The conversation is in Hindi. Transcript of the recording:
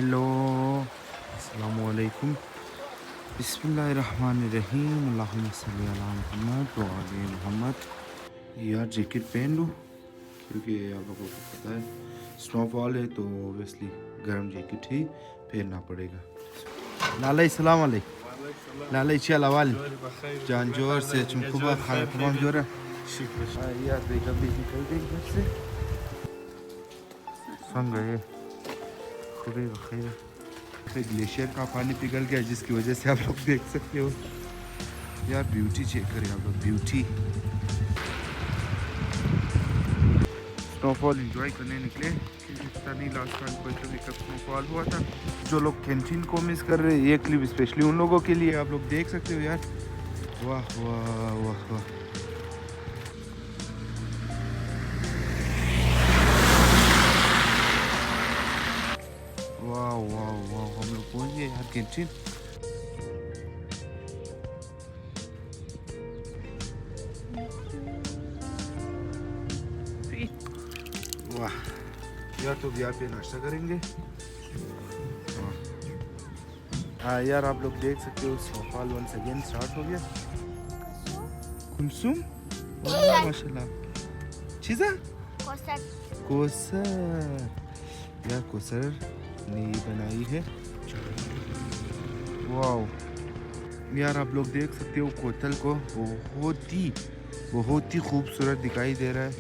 हेलो अस्सलामु अलैकुम बिस्मिल्लाहिर्रहमानिर्रहीम अल्लाहुम्मा सल्ली अला मुहम्मद व आले मुहम्मद। यार जैकेट पहन लूँ क्योंकि आप लोगों को पता है स्नोफॉल है तो ऑब्वियसली गर्म जैकेट ही पहनना पड़ेगा। लाला सलाम अलैकुम लाला चल वाल जान जोर से चुमकुबा खाना तमाम जोर यार बेगम भी निकल गई घर से संग गए खुबे बखैर। ग्लेशियर का पानी पिघल गया जिसकी वजह से आप लोग देख सकते हो। यार ब्यूटी चेक करें आप लोग, ब्यूटी। स्नोफॉल एंजॉय करने निकले पता नहीं लास्ट टाइम कोई कभी कब स्नोफॉल हुआ था। जो लोग कैंटीन को मिस कर रहे हैं ये क्लिप स्पेशली उन लोगों के लिए, आप लोग देख सकते हो। यार वाह वाह वाह वाह। वाह वाह वाह हम लोग पहुंच गए यार कैंटीन। वाह यार तो यहाँ पे नाश्ता करेंगे। हाँ यार आप लोग देख सकते हो स्नोफॉल वंस अगेन स्टार्ट हो गया। कुलसुम माशाल्लाह चीज़ा कोसर यार कोसर ने ये बनाई है। वाह यार आप लोग देख सकते हो कोतल को बहुत ही खूबसूरत दिखाई दे रहा है।